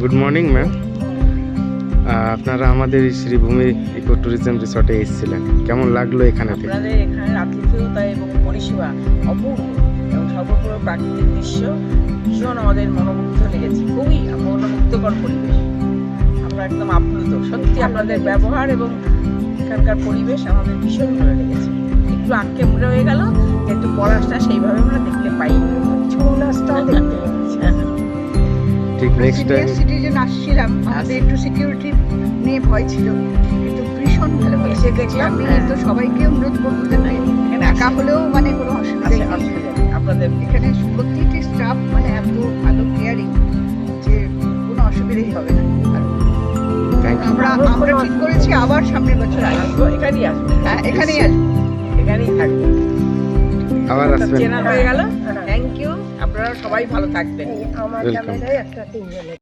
Good morning ma'am. আপনারা আমাদের Sreebhumi eco tourism রিসর্টে এসেছিলেন, কেমন লাগলো এখানে থেকে? আপনাদের এখানে আতিথেয়তা এবং পরিষেবা অপূর্ব এবং সর্বোপরি প্রাকৃতিক দৃশ্য ভীষণ আমাদের মনোমুগ্ধ লেগেছে, খুবই মনোমুগ্ধকর পরিবেশ। আমরা একদম আপ্লুত, সত্যি আপনাদের ব্যবহার এবং এখানকার পরিবেশ আমাদের ভীষণ ভালো লেগেছে। একটু আঁকে মনে হয়ে গেল, একটু পড়াশটা সেইভাবে আমরা দেখতে পাইনি, ছৌ নাচটাও দেখতে পাচ্ছি। ঠিক নেক্সট টাইম সিটিজেন আসছিলাম, আমাদের একটু সিকিউরিটি নিয়ে ভয় ছিল, কিন্তু ভীষণ ভালো এসে দেখলাম, আমি তো সবাইকে অনুরোধ করবো যে একা হলেও মানে কোনো অসুবিধা নেই। আপনাদের এখানে প্রতিটি স্টাফ মানে এত ভালো কেয়ারিং যে কোনো অসুবিধাই হবে না। Thank you. আমরা ঠিক করেছি আবার সামনের বছর আসবো, এখানেই আসবো, হ্যাঁ এখানেই আসবো, এখানেই থাকবো। আবার আসবেন। চেনা হয়ে গেল। থ্যাংক ইউ, আপনারা সবাই ভালো থাকবেন। ওয়েলকাম।